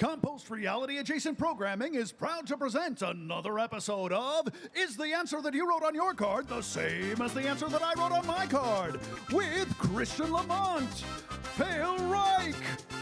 Compost Reality Adjacent Programming is proud to present another episode of Is the Answer That You Wrote on Your Card the Same as the Answer That I Wrote on My Card? With Christian Lamont, Reich,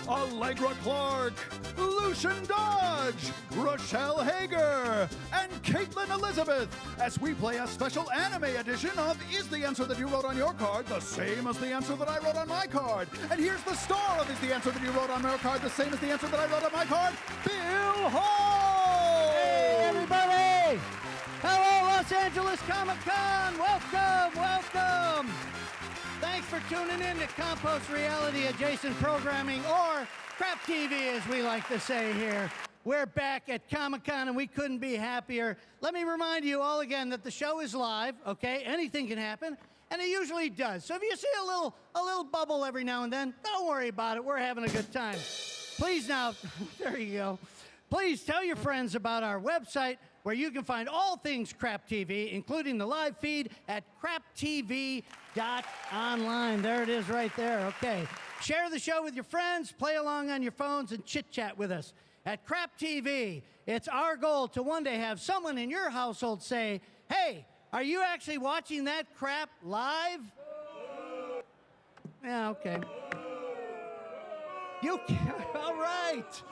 Allegra Clark, Lucien Dodge, Rachelle Heger, and Caitlyn Elizabeth as we play a special anime edition of Is the Answer That You Wrote on Your Card the Same as the Answer That I Wrote on My Card? And here's the star of Is the Answer That You Wrote on Your Card the Same as the Answer That I Wrote on My Card, Bill Hall! Hey, everybody! Hello, Los Angeles Comic-Con! Welcome! Thanks for tuning in to Compost Reality Adjacent Programming, or Crap TV, as we like to say here. We're back at Comic-Con, and we couldn't be happier. Let me remind you all again that the show is live, okay? Anything can happen, and it usually does. So if you see a little bubble every now and then, don't worry about it. We're having a good time. Please now, there you go. Please tell your friends about our website, where you can find all things Crap TV, including the live feed at craptv.online. There it is right there, okay. Share the show with your friends, play along on your phones, and chit-chat with us. At Crap TV, it's our goal to one day have someone in your household say, hey, are you actually watching that crap live? Yeah, okay. All right.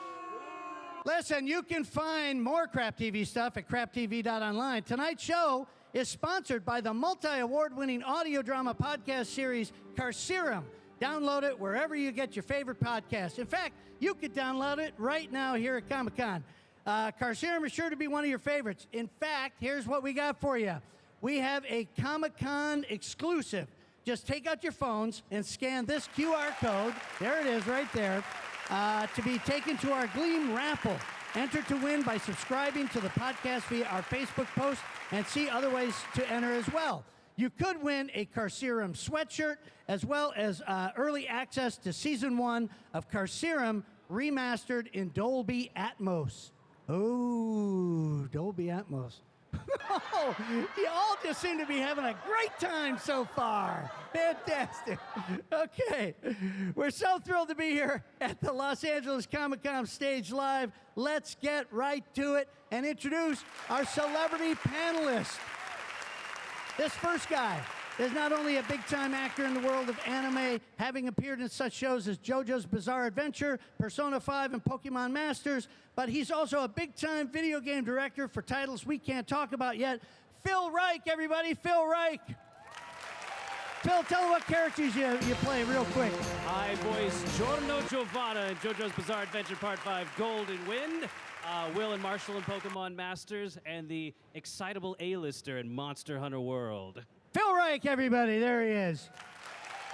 Listen, you can find more Crap TV stuff at craptv.online. Tonight's show is sponsored by the multi-award-winning audio drama podcast series Carcerum. Download it wherever you get your favorite podcast. In fact, you could download it right now here at Comic-Con. Carcerum is sure to be one of your favorites. In fact, here's what we got for you. We have a Comic-Con exclusive. Just take out your phones and scan this QR code. There it is right there. To be taken to our Gleam raffle. Enter to win by subscribing to the podcast via our Facebook post and see other ways to enter as well. You could win a Carcerum sweatshirt as well as early access to Season 1 of Carcerum remastered in Dolby Atmos. Oh, Dolby Atmos. Oh, you all just seem to be having a great time so far. Fantastic. Okay, we're so thrilled to be here at the Los Angeles Comic-Con stage live. Let's get right to it and introduce our celebrity panelists. This first guy is not only a big-time actor in the world of anime, having appeared in such shows as JoJo's Bizarre Adventure, Persona 5, and Pokemon Masters, but he's also a big-time video game director for titles we can't talk about yet. Phil Reich, everybody, Phil Reich. Phil, tell them what characters you play real quick. I voice Giorno Giovanna in JoJo's Bizarre Adventure Part 5 Golden Wind, Will and Marshall in Pokemon Masters, and the excitable A-lister in Monster Hunter World. Phil Reich, everybody, there he is.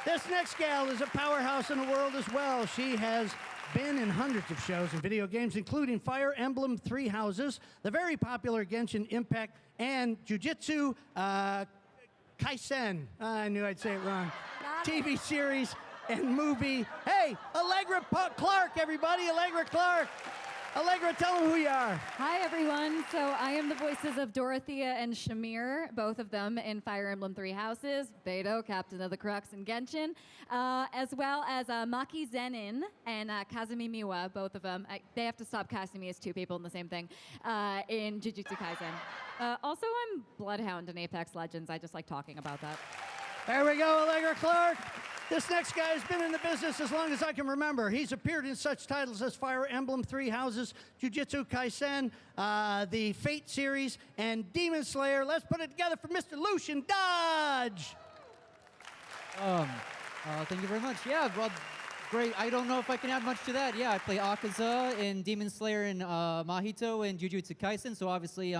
This next gal is a powerhouse in the world as well. She has been in hundreds of shows and video games, including Fire Emblem Three Houses, the very popular Genshin Impact, and Jujutsu Kaisen. I knew I'd say it wrong. TV series and movie. Hey, Allegra Clark, everybody, Allegra Clark. Allegra, tell them who you are. Hi, everyone. So I am the voices of Dorothea and Shamir, both of them in Fire Emblem Three Houses, Beto, Captain of the Crux in Genshin, as well as Maki Zenin and Kazumi Miwa, both of them. They have to stop casting me as two people in the same thing, in Jujutsu Kaisen. Also, I'm Bloodhound in Apex Legends. I just like talking about that. There we go, Allegra Clark. This next guy has been in the business as long as I can remember. He's appeared in such titles as Fire Emblem Three Houses, Jujutsu Kaisen, the Fate series, and Demon Slayer. Let's put it together for Mr. Lucien Dodge. Thank you very much. Yeah, well, great. I don't know if I can add much to that. Yeah, I play Akaza in Demon Slayer and Mahito in Jujutsu Kaisen, so obviously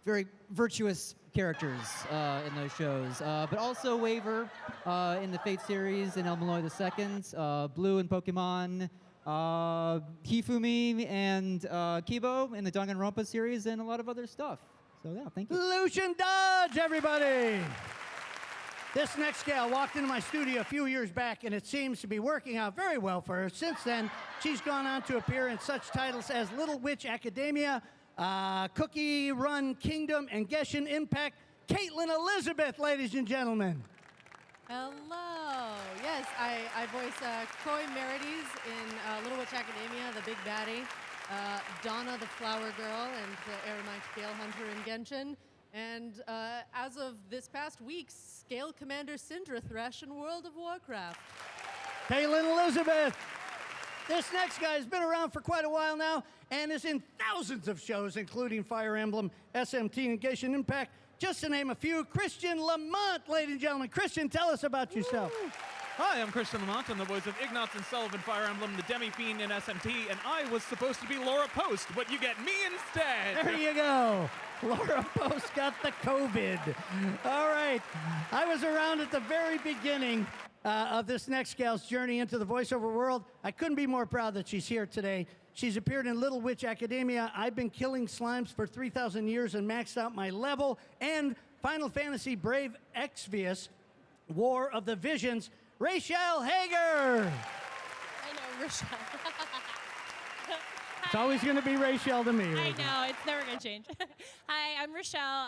very virtuous characters in those shows. But also Waver in the Fate series and El Malloy II, Blue in Pokemon, Hifumi and Kibo in the Danganronpa series, and a lot of other stuff. So yeah, thank you. Lucien Dodge, everybody. This next gal walked into my studio a few years back, and it seems to be working out very well for her. Since then, she's gone on to appear in such titles as Little Witch Academia, Cookie Run Kingdom, and Genshin Impact. Caitlyn Elizabeth, ladies and gentlemen. Hello. Yes, I voice Coy Merides in Little Witch Academia, the big baddie, Donna the Flower Girl, and the Eremite Scale Hunter in Genshin. And as of this past week, Scale Commander Syndra Thresh in World of Warcraft. Caitlyn Elizabeth. This next guy has been around for quite a while now and is in thousands of shows, including Fire Emblem, SMT, and Genshin Impact, just to name a few. Christian Lamont, ladies and gentlemen. Christian, tell us about yourself. Hi, I'm Christian Lamont. I'm the voice of Ignatz and Sullivan Fire Emblem, the Demi-Fiend in SMT, and I was supposed to be Laura Post, but you get me instead. There you go. Laura Post got the COVID. All right. I was around at the very beginning of this next gal's journey into the voiceover world. I couldn't be more proud that she's here today. She's appeared in Little Witch Academia. I've been killing slimes for 3,000 years and maxed out my level. And Final Fantasy Brave Exvius, War of the Visions, Rachelle Heger. I know, Rachelle. It's always going to be Rachelle to me. I know, it's never going to change. Hi, I'm Rachelle.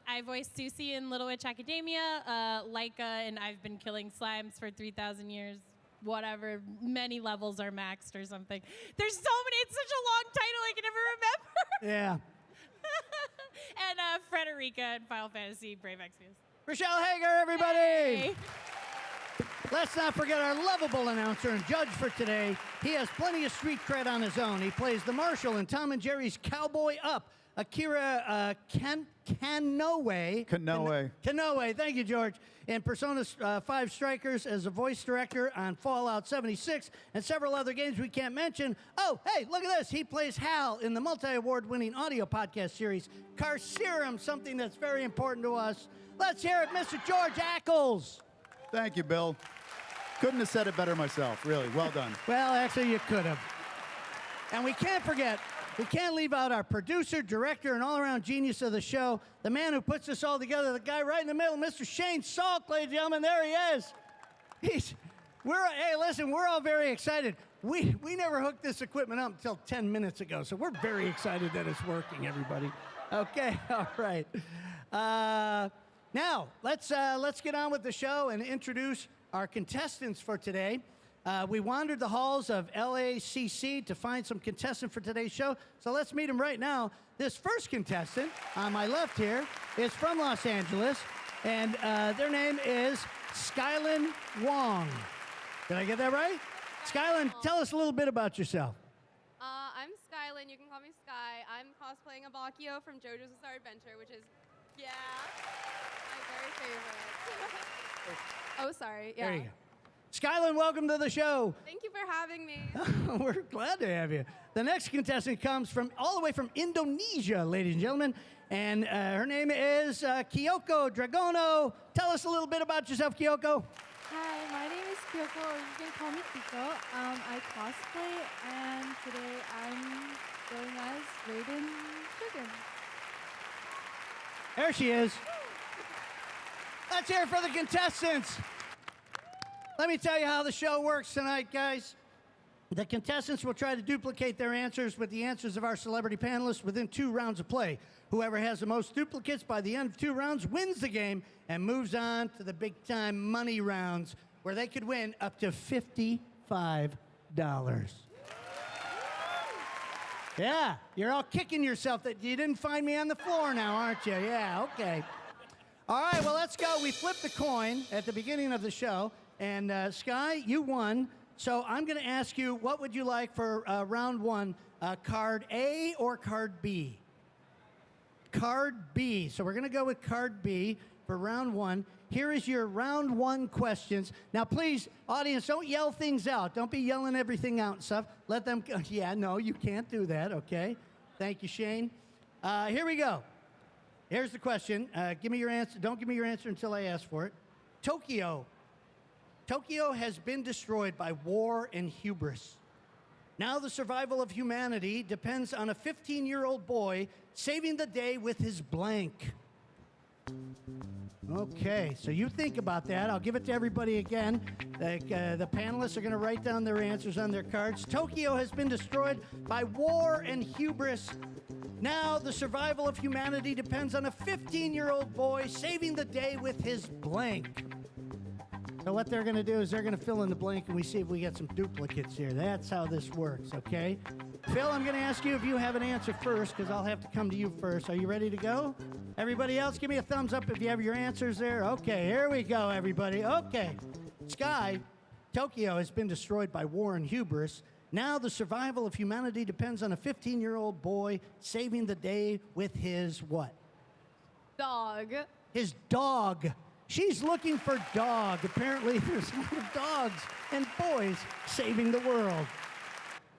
I voiced Susie in Little Witch Academia, Laika, and I've been killing slimes for 3,000 years. Whatever, many levels are maxed or something. There's so many, it's such a long title I can never remember. Yeah. And Frederica in Final Fantasy Brave Exvius. Rachelle Heger, everybody. Hey. Let's not forget our lovable announcer and judge for today. He has plenty of street cred on his own. He plays the Marshal in Tom and Jerry's Cowboy Up. Akira Kanoe. Kanoe, thank you, George. In Persona 5 Strikers as a voice director on Fallout 76 and several other games we can't mention. Oh, hey, look at this. He plays Hal in the multi-award-winning audio podcast series Carcerum, something that's very important to us. Let's hear it, Mr. George Ackles. Thank you, Bill. Couldn't have said it better myself, really. Well done. Well, actually, you could have. And we can't forget, we can't leave out our producer, director, and all-around genius of the show, the man who puts this all together, the guy right in the middle, Mr. Shane Salk, ladies and gentlemen. There he is. Hey, listen, we're all very excited. We never hooked this equipment up until 10 minutes ago, so we're very excited that it's working, everybody. Okay, all right. Now, let's get on with the show and introduce our contestants for today. We wandered the halls of LACC to find some contestants for today's show, so let's meet them right now. This first contestant on my left here is from Los Angeles, and their name is Skylin Wong. Did I get that right? Skylin, tell us a little bit about yourself. I'm Skylin. You can call me Sky. I'm cosplaying a Bakio from JoJo's Bizarre Adventure, which is, yeah, my very favorite. Oh, sorry. Yeah. There you go. Skylin, welcome to the show. Thank you for having me. We're glad to have you. The next contestant comes from all the way from Indonesia, ladies and gentlemen, and her name is Kyoko Dragono. Tell us a little bit about yourself, Kyoko. Hi, my name is Kyoko, or you can call me Kiko. I cosplay, and today I'm going as Raiden Chicken. There she is. Let's hear it for the contestants. Let me tell you how the show works tonight, guys. The contestants will try to duplicate their answers with the answers of our celebrity panelists within 2 rounds of play. Whoever has the most duplicates by the end of 2 rounds wins the game and moves on to the big-time money rounds, where they could win up to $55. Yeah, you're all kicking yourself that you didn't find me on the floor now, aren't you? Yeah, okay. All right, well, let's go. We flipped the coin at the beginning of the show, and Sky, you won. So I'm going to ask you, what would you like for round 1, card A or card B? Card B. So we're going to go with card B for round 1. Here is your round 1 questions. Now, please, audience, don't yell things out. Don't be yelling everything out and stuff. Let them go. Yeah, no, you can't do that, okay? Thank you, Shane. Here we go. Here's the question. Give me your answer. Don't give me your answer until I ask for it. Tokyo. Tokyo has been destroyed by war and hubris. Now the survival of humanity depends on a 15-year-old boy saving the day with his blank. Okay, so you think about that. I'll give it to everybody again. The panelists are going to write down their answers on their cards. Tokyo has been destroyed by war and hubris. Now the survival of humanity depends on a 15-year-old boy saving the day with his blank. So what they're going to do is they're going to fill in the blank, and we see if we get some duplicates here. That's how this works, okay? Phil, I'm going to ask you if you have an answer first, because I'll have to come to you first. Are you ready to go? Everybody else, give me a thumbs up if you have your answers there. Okay, here we go, everybody. Okay. Sky, Tokyo has been destroyed by war and hubris. Now the survival of humanity depends on a 15-year-old boy saving the day with his what? Dog. His dog. She's looking for dog. Apparently, there's a lot of dogs and boys saving the world.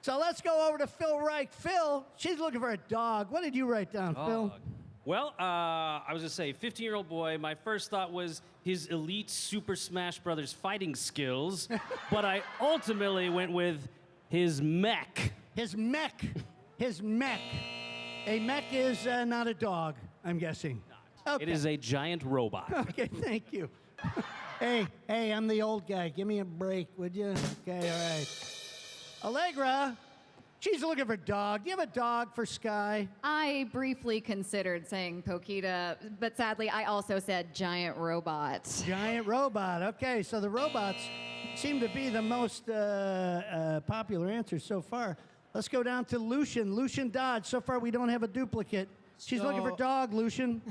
So let's go over to Phil Reich. Phil, she's looking for a dog. What did you write down, Phil? Well, I was going to say, 15-year-old boy, my first thought was his elite Super Smash Brothers fighting skills, but I ultimately went with his mech. His mech. His mech. A mech is not a dog, I'm guessing. Okay. It is a giant robot. Okay, thank you. Hey, I'm the old guy. Give me a break, would you? Okay, all right. Allegra, she's looking for dog. Do you have a dog for Sky? I briefly considered saying Pokita, but sadly, I also said giant robot. Giant robot. Okay, so the robots seem to be the most popular answer so far. Let's go down to Lucien. Lucien Dodge. So far, we don't have a duplicate. She's looking for dog, Lucien.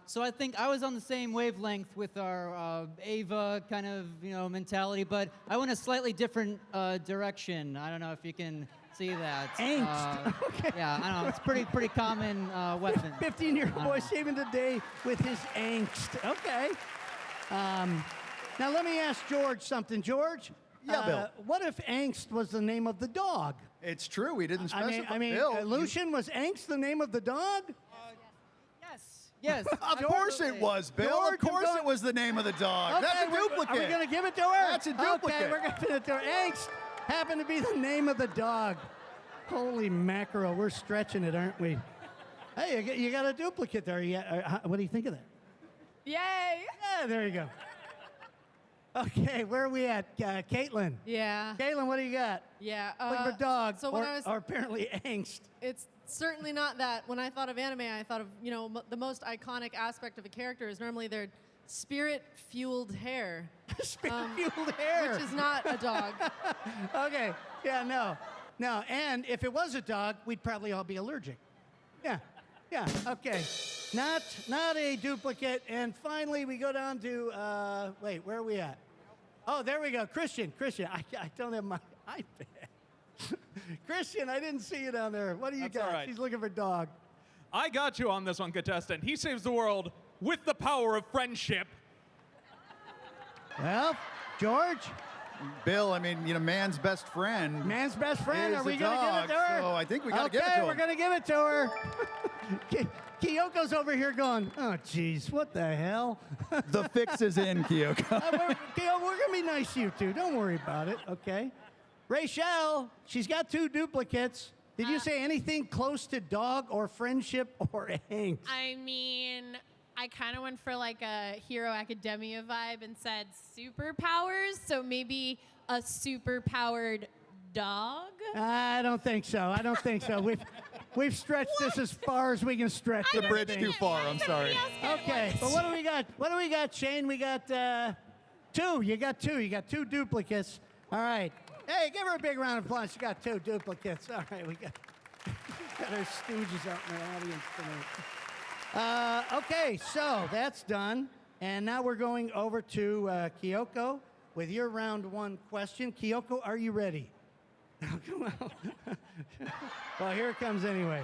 So I think I was on the same wavelength with our Ava kind of, mentality, but I went a slightly different direction. I don't know if you can see that. Angst. Okay. Yeah, I don't know. It's pretty common weapon. 15-year-old boy saving the day with his angst. Okay. Now let me ask George something. George? Yeah, Bill. What if angst was the name of the dog? It's true. We didn't specify. Bill, Lucien, was angst the name of the dog? Yes. Of course it was, Bill. George, of course it was the name of the dog. Okay, That's a duplicate. Are we going to give it to her? That's a duplicate. Okay, we're going to give it to her. Angst happened to be the name of the dog. Holy mackerel, we're stretching it, aren't we? Hey, you got a duplicate there. What do you think of that? Yay! Yeah, there you go. Okay, where are we at? Caitlyn. Yeah. Caitlyn, what do you got? Yeah. Looking for dog, So when I was, or apparently angst. it's certainly not that. When I thought of anime, I thought of, the most iconic aspect of a character is normally their spirit-fueled hair. Spirit-fueled hair. Which is not a dog. Okay, yeah, no, and if it was a dog, we'd probably all be allergic. Yeah, okay. Not a duplicate. And finally, we go down to, wait, where are we at? Oh, there we go. Christian, I don't have my iPad. Christian, I didn't see you down there. What do you That's got? all right. She's looking for dog. I got you on this one, contestant. He saves the world with the power of friendship. Well, George? Bill, man's best friend. Man's best friend. is Are we a going to give dog, it to her? So I think we got to give it to Okay, him. we're going to give it to her. Kyoko's over here going, oh, geez, what the hell? The fix is in, Kyoko. Kyoko, we're going to be nice to you, too. Don't worry about it, okay? Rachelle, she's got 2 duplicates. Did you say anything close to dog or friendship or angst? I kind of went for like a Hero Academia vibe and said superpowers, so maybe a super-powered dog? I don't think so. We've stretched this as far as we can stretch The it. bridge too far, I'm sorry. Okay, but what do we got, Shane? We got 2. You got 2. You got 2 duplicates. All right. Hey, give her a big round of applause. She got 2 duplicates. All right, we got our stooges out in the audience tonight. Okay, so that's done. And now we're going over to Kyoko with your round 1 question. Kyoko, are you ready? Well, here it comes anyway.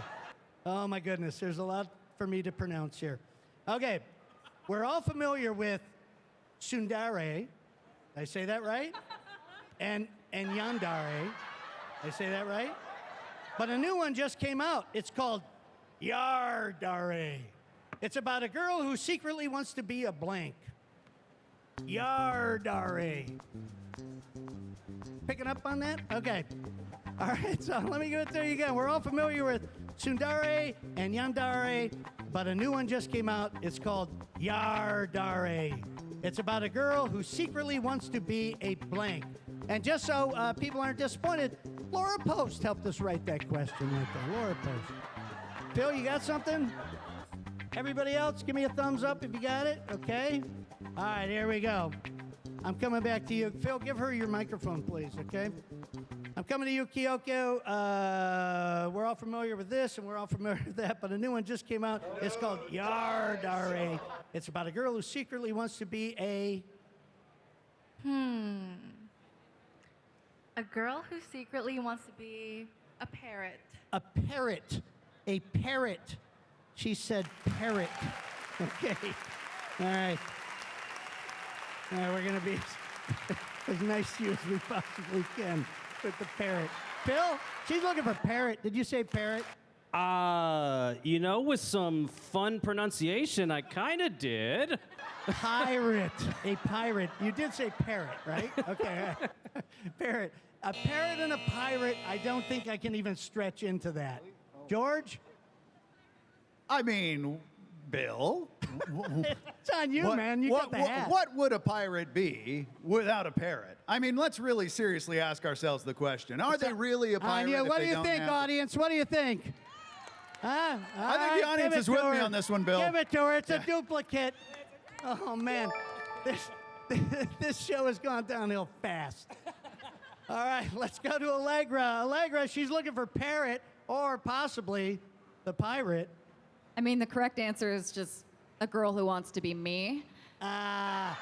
Oh, my goodness. There's a lot for me to pronounce here. Okay, we're all familiar with tsundere. Did I say that right? And yandere. Did I say that right? But a new one just came out. It's called yardare. It's about a girl who secretly wants to be a blank. Yardare. Picking up on that? Okay. All right, so let me give it to you again. We're all familiar with tsundere and yandere, but a new one just came out. It's called yardare. It's about a girl who secretly wants to be a blank. And just so people aren't disappointed, Laura Post helped us write that question right there. Laura Post. Phil, you got something? Everybody else, give me a thumbs up if you got it, okay? All right, here we go. I'm coming back to you. Phil, give her your microphone, please, okay? I'm coming to you, Kyoko. We're all familiar with this, and we're all familiar with that, but a new one just came out. It's called Yardare. It's about a girl who secretly wants to be a... A girl who secretly wants to be a parrot. A parrot. A parrot. She said parrot. Okay. All right. All right, we're going to be as nice to you as we possibly can with the parrot. Phil, she's looking for parrot. Did you say parrot? You know, with some fun pronunciation, I kind of did. Pirate. A pirate. You did say parrot, right? Okay. Parrot. A parrot and a pirate, I don't think I can even stretch into that. George? I mean, Bill. It's on you, man. You got the hat. What would a pirate be without a parrot? I mean, let's really seriously ask ourselves the question. Are they really a pirate? Yeah, if what do they you don't think, have audience? What do you think? Huh? I think the audience is with me on this one, Bill. Give it to her. It's a duplicate. Oh, man. This show has gone downhill fast. All right, let's go to Allegra. Allegra, she's looking for parrot or possibly the pirate. I mean, the correct answer is just a girl who wants to be me. Ah.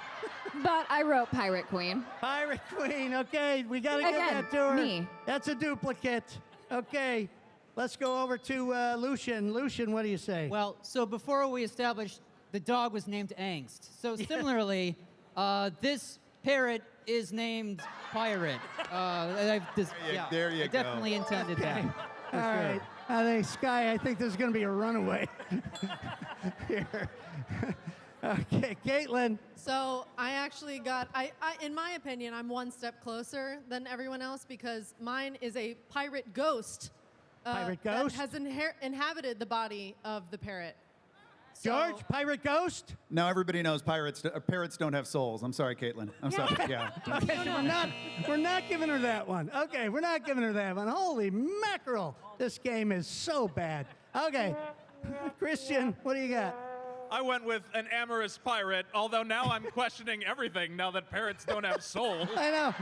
But I wrote Pirate Queen. Pirate Queen, okay. We got to give Again, that to her. me. That's a duplicate. Okay. Let's go over to Lucien. Lucien, what do you say? Well, so before we established the dog was named Angst. So similarly, this parrot is named Pirate. There you I go. definitely intended that. All right. I think, Sky, I think there's going to be a runaway here. Okay, Caitlyn. So I actually got, in my opinion, I'm one step closer than everyone else because mine is a pirate ghost. Pirate ghost? That has inhabited the body of the parrot. George, pirate ghost? Now everybody knows parrots don't have souls. I'm sorry, Caitlin. I'm sorry. Yeah. Okay, so we're not giving her that one. Okay, we're not giving her that one. Holy mackerel. This game is so bad. Okay. Christian, what do you got? I went with an amorous pirate, although now I'm questioning everything now that parrots don't have souls. I know.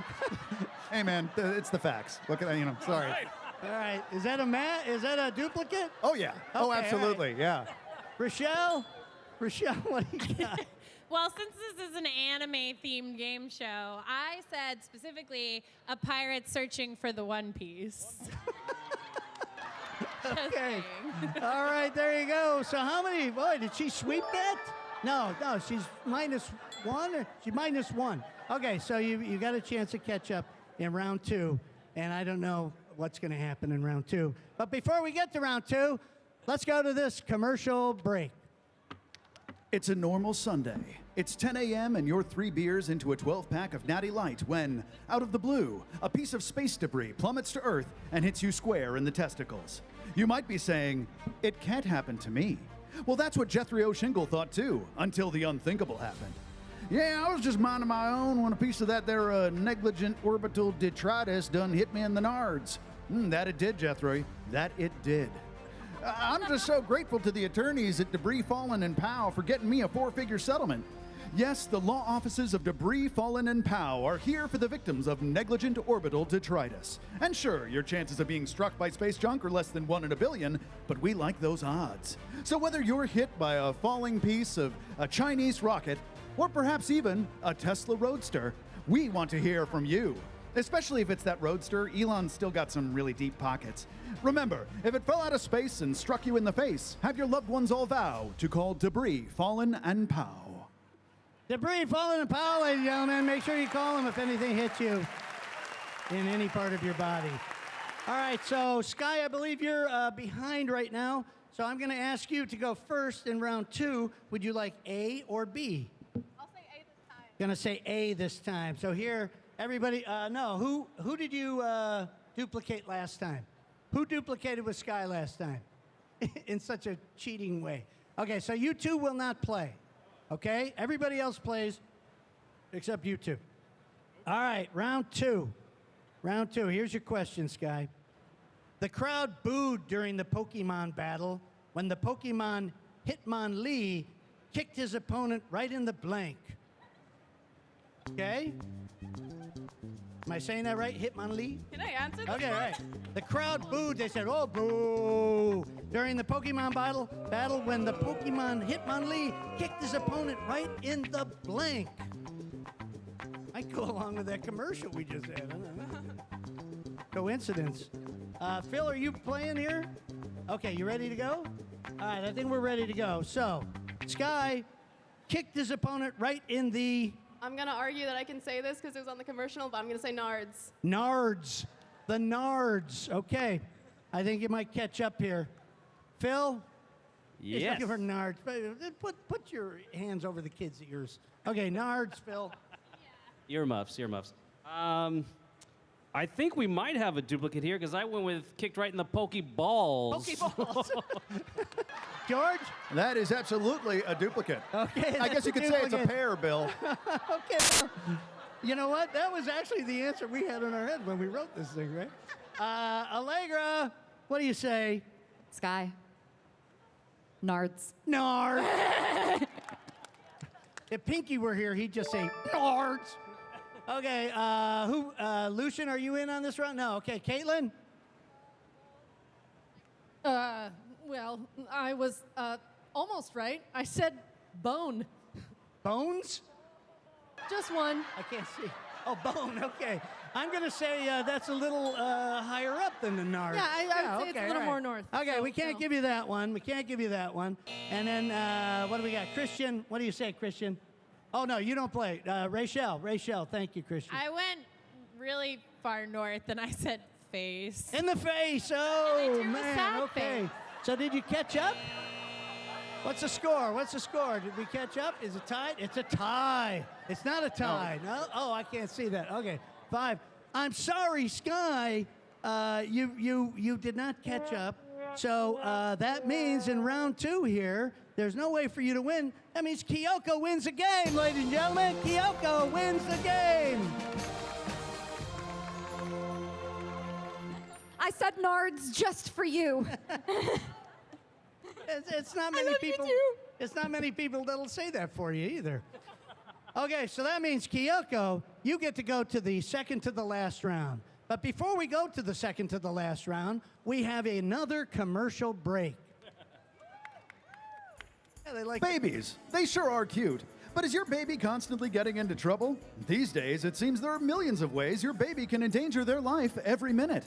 Hey, man, it's the facts. What can I, sorry. Right. All right. Is that a duplicate? Oh, yeah. Oh, Okay, absolutely. Yeah. Rachelle, what do you got? Well, since this is an anime-themed game show, I said specifically a pirate searching for the One Piece. Just Okay. saying. All right, there you go. So how many? Boy, did she sweep that? No, she's -1. She's -1. Okay, so you got a chance to catch up in round 2, and I don't know what's going to happen in round 2. But before we get to round 2, let's go to this commercial break. It's a normal Sunday. It's 10 a.m. and you're 3 beers into a 12-pack of Natty Light when, out of the blue, a piece of space debris plummets to Earth and hits you square in the testicles. You might be saying, it can't happen to me. Well, that's what Jethro Shingle thought too, until the unthinkable happened. Yeah, I was just minding my own when a piece of that there negligent orbital detritus done hit me in the nards. That it did, Jethro. That it did. I'm just so grateful to the attorneys at Debris Fallen and Pow for getting me a 4-figure settlement. Yes, the law offices of Debris Fallen and Pow are here for the victims of negligent orbital detritus. And sure, your chances of being struck by space junk are less than 1 in a billion, but we like those odds. So whether you're hit by a falling piece of a Chinese rocket, or perhaps even a Tesla Roadster, we want to hear from you. Especially if it's that Roadster, Elon's still got some really deep pockets. Remember, if it fell out of space and struck you in the face, have your loved ones all vow to call Debris Fallen and Pow. Debris Fallen and Pow, ladies and gentlemen. Make sure you call them if anything hits you in any part of your body. All right, so Sky, I believe you're behind right now. So I'm going to ask you to go first in round 2. Would you like A or B? I'll say A this time. Going to say A this time. So here, everybody, no, who did you duplicate last time? Who duplicated with Sky last time? In such a cheating way. Okay, so you two will not play. Okay? Everybody else plays except you two. All right, round 2. Round 2. Here's your question, Sky. The crowd booed during the Pokemon battle when the Pokemon Hitmonlee kicked his opponent right in the blank. Okay? Am I saying that right? Hitmonlee? Can I answer this Okay, one? right. The crowd booed. They said, "Oh, boo!" During the Pokemon battle when the Pokemon Hitmonlee kicked his opponent right in the blank. Might go along with that commercial we just had. I don't know. Coincidence. Phil, are you playing here? Okay, you ready to go? All right, I think we're ready to go. So, Sky kicked his opponent right in the I'm going to argue that I can say this because it was on the commercial, but I'm going to say Nards. Nards. The Nards. Okay. I think you might catch up here. Phil? He's Yes. looking for Nards. Put your hands over the kids' ears. Okay, Nards, Phil. Earmuffs. I think we might have a duplicate here because I went with kicked right in the Pokeballs. Pokeballs. George? That is absolutely a duplicate. Okay. I guess you could say it's a pair, Bill. Okay. Well, you know what? That was actually the answer we had in our head when we wrote this thing, right? Allegra, what do you say? Sky. Nards. Nards. If Pinky were here, he'd just say Nards. Okay, Lucien, are you in on this round? No, okay, Caitlyn? Well, I was almost right. I said bone. Bones? Just one. I can't see. Oh, bone, okay. I'm going to say that's a little higher up than the Nards. Yeah, I would say it's a little more north. Okay, so, we can't give you that one. We can't give you that one. And then, what do we got? Christian, what do you say, Christian? Oh, no, you don't play. Rachelle, thank you, Christian. I went really far north and I said face. In the face. I Oh, drew a man. sad Okay. face. So did you catch up? What's the score? Did we catch up? Is it tied? It's a tie. It's not a tie. No? Oh, I can't see that. Okay. 5. I'm sorry, Sky. You did not catch up. So that means in round 2 here, there's no way for you to win. That means Kyoko wins the game, ladies and gentlemen. Kyoko wins the game. I said Nards just for you. It's not many people. It's not many people that'll say that for you either. Okay, so that means Kyoko, you get to go to the second to the last round. But before we go to the second to the last round, we have another commercial break. Yeah, they like Babies, they sure are cute. But is your baby constantly getting into trouble? These days, it seems there are millions of ways your baby can endanger their life every minute.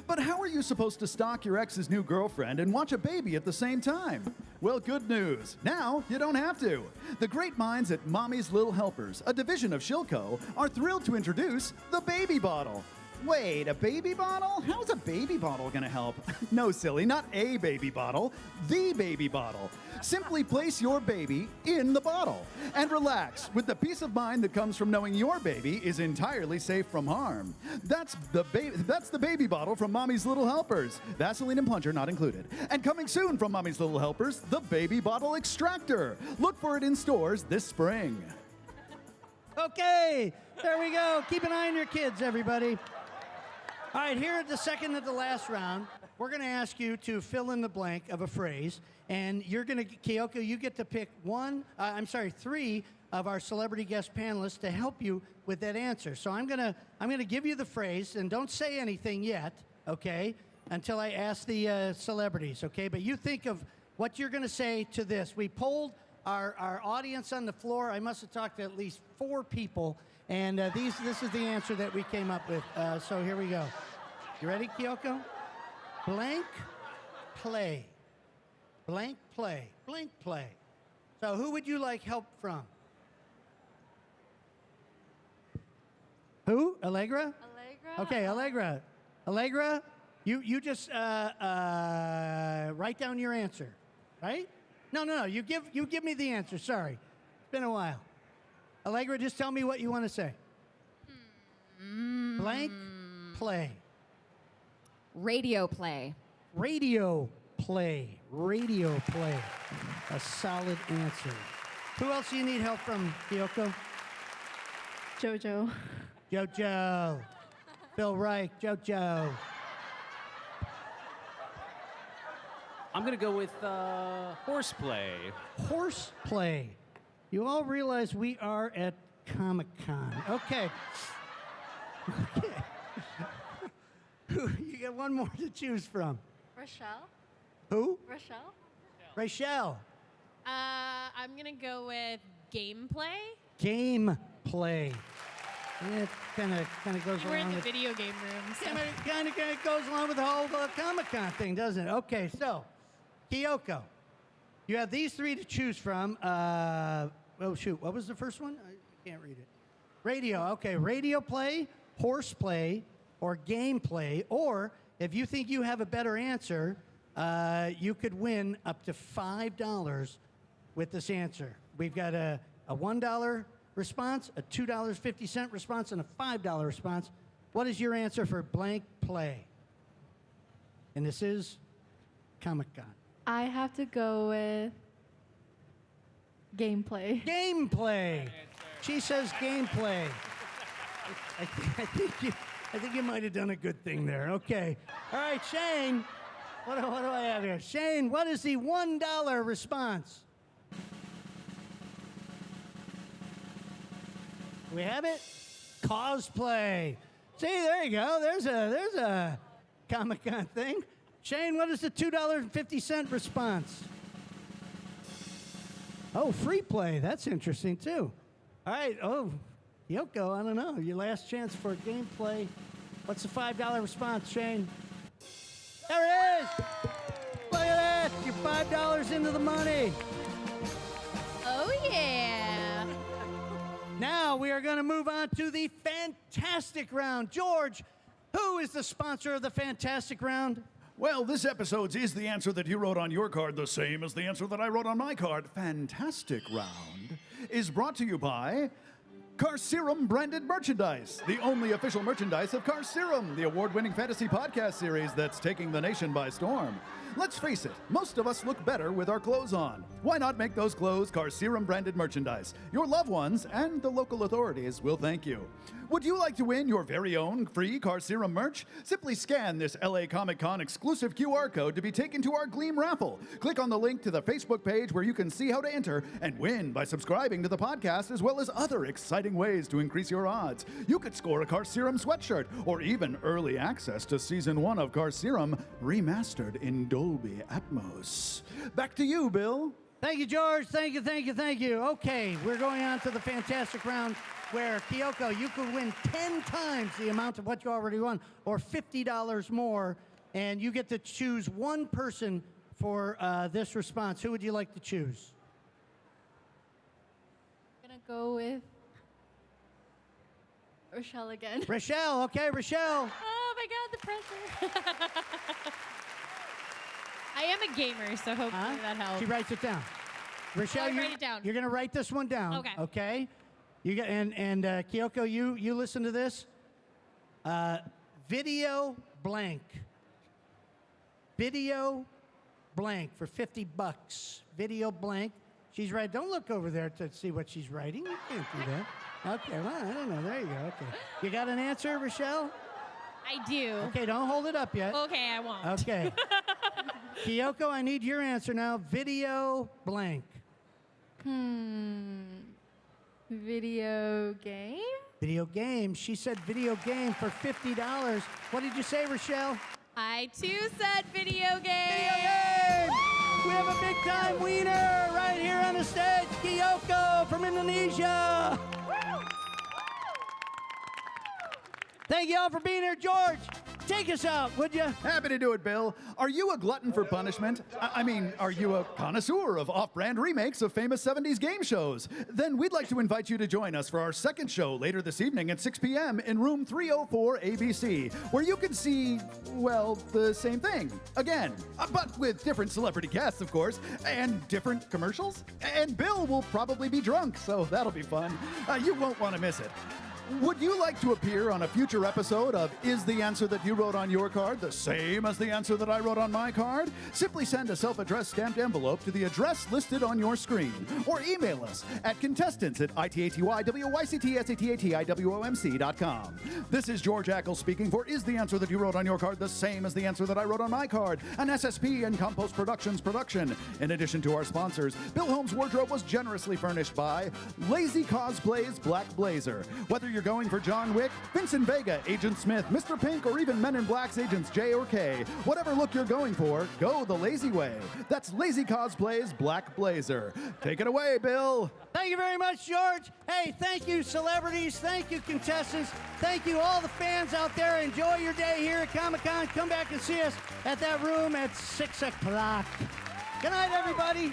But how are you supposed to stalk your ex's new girlfriend and watch a baby at the same time? Well, good news. Now you don't have to. The great minds at Mommy's Little Helpers, a division of Shilco, are thrilled to introduce the baby bottle. Wait, a baby bottle? How's a baby bottle gonna help? No, silly, not a baby bottle, the baby bottle. Simply place your baby in the bottle and relax with the peace of mind that comes from knowing your baby is entirely safe from harm. That's the baby bottle from Mommy's Little Helpers. Vaseline and plunger not included. And coming soon from Mommy's Little Helpers, the baby bottle extractor. Look for it in stores this spring. Okay, there we go. Keep an eye on your kids, everybody. All right, here at the second of the last round, we're going to ask you to fill in the blank of a phrase, and you're going to, Kyoko, you get to pick 3 of our celebrity guest panelists to help you with that answer. So I'm going to give you the phrase, and don't say anything yet, okay, until I ask the celebrities, okay? But you think of what you're going to say to this. We polled our audience on the floor. I must have talked to at least 4 people, and this is the answer that we came up with. So here we go. You ready, Kyoko? Blank play. Blank play. Blank play. So who would you like help from? Who? Allegra? Allegra. Okay, Allegra. Allegra, you just write down your answer, right? No. You give me the answer. Sorry, it's been a while. Allegra, just tell me what you want to say. Blank play. Radio play. Radio play. Radio play. A solid answer. Who else do you need help from, Kyoko? Jojo. Jojo. Bill Reich. Jojo. I'm going to go with horseplay. Horseplay. You all realize we are at Comic-Con. Okay. Okay. You get one more to choose from. Rachelle? Who? Rachelle? Rachelle. I'm going to go with gameplay. Gameplay. It kind of goes We're in along the with... video game room. So. Kind of goes along with the whole Comic-Con thing, doesn't it? Okay, so, Kyoko, you have these three to choose from. Oh, shoot. What was the first one? I can't read it. Radio. Okay, radio play, horseplay, or gameplay. Or, if you think you have a better answer, you could win up to $5 with this answer. We've got a $1 response, a $2.50 response, and a $5 response. What is your answer for blank play? And this is Comic-Con. I have to go with gameplay. Gameplay. She says gameplay. I think you might have done a good thing there. Okay. All right, Shane. What do I have here? Shane, what is the $1 response? We have it? Cosplay. See, there you go. There's a Comic-Con thing. Shane, what is the $2.50 response? Oh, free play. That's interesting, too. All right. Oh, Yoko, I don't know. Your last chance for gameplay. What's the $5 response, Shane? There it is. Look at that. You're $5 into the money. Oh, yeah. Now we are going to move on to the Fantastic Round. George, who is the sponsor of the Fantastic Round? Well, this episode's Is the Answer That You Wrote on Your Card the Same as the Answer That I Wrote on My Card? Fantastic Round is brought to you by Car Serum branded merchandise, the only official merchandise of Car Serum, the award-winning fantasy podcast series that's taking the nation by storm. Let's face it, most of us look better with our clothes on. Why not make those clothes Car Serum branded merchandise? Your loved ones and the local authorities will thank you. Would you like to win your very own free Car Serum merch? Simply scan this LA Comic Con exclusive QR code to be taken to our Gleam raffle. Click on the link to the Facebook page where you can see how to enter and win by subscribing to the podcast, as well as other exciting ways to increase your odds. You could score a Car Serum sweatshirt or even early access to Season 1 of Car Serum remastered in Dolby Atmos. Back to you, Bill. Thank you, George. Thank you. Okay, we're going on to the Fantastic Round, where, Kyoko, you could win 10 times the amount of what you already won, or $50 more, and you get to choose one person for this response. Who would you like to choose? I'm going to go with Rachelle again. Rachelle. Okay, Rachelle. Oh, my God, the pressure. I am a gamer, so hopefully that helps. She writes it down. Rachelle, write it down. You're going to write this one down. Okay. Okay? You get, and Kyoko, you listen to this. Video blank. Video blank for $50. Video blank. She's right. Don't look over there to see what she's writing. You can't do that. Okay, well, I don't know. There you go. Okay. You got an answer, Rachelle? I do. Okay, don't hold it up yet. Okay, I won't. Okay. Kyoko, I need your answer now. Video blank. Video game? Video game. She said video game for $50. What did you say, Rachelle? I, too, said video game. Video game! We have a big-time wiener right here on the stage. Kyoko from Indonesia. Thank you all for being here. George, take us out, would you? Happy to do it, Bill. Are you a glutton for punishment? I mean, are you a connoisseur of off-brand remakes of famous 70s game shows? Then we'd like to invite you to join us for our second show later this evening at 6 p.m. in room 304 ABC, where you can see, well, the same thing again, but with different celebrity casts, of course, and different commercials. And Bill will probably be drunk, so that'll be fun. You won't want to miss it. Would you like to appear on a future episode of Is the Answer That You Wrote on Your Card the same as the answer that I wrote on my card? Simply send a self-addressed stamped envelope to the address listed on your screen, or email us at contestants@itatywyctsatatiwomc.com. This is George Ackles speaking for Is the Answer That You Wrote on Your Card the same as the answer that I wrote on my card? An SSP and Compost Productions production. In addition to our sponsors, Bill Holmes' wardrobe was generously furnished by Lazy Cosplay's Black Blazer. Whether you're going for John Wick, Vincent Vega, Agent Smith, Mr. Pink, or even Men in Black's Agents J or K, whatever look you're going for, go the lazy way. That's Lazy Cosplay's Black Blazer. Take it away, Bill. Thank you very much, George. Hey, thank you, celebrities. Thank you, contestants. Thank you, all the fans out there. Enjoy your day here at Comic-Con. Come back and see us at that room at 6 o'clock. Good night, everybody.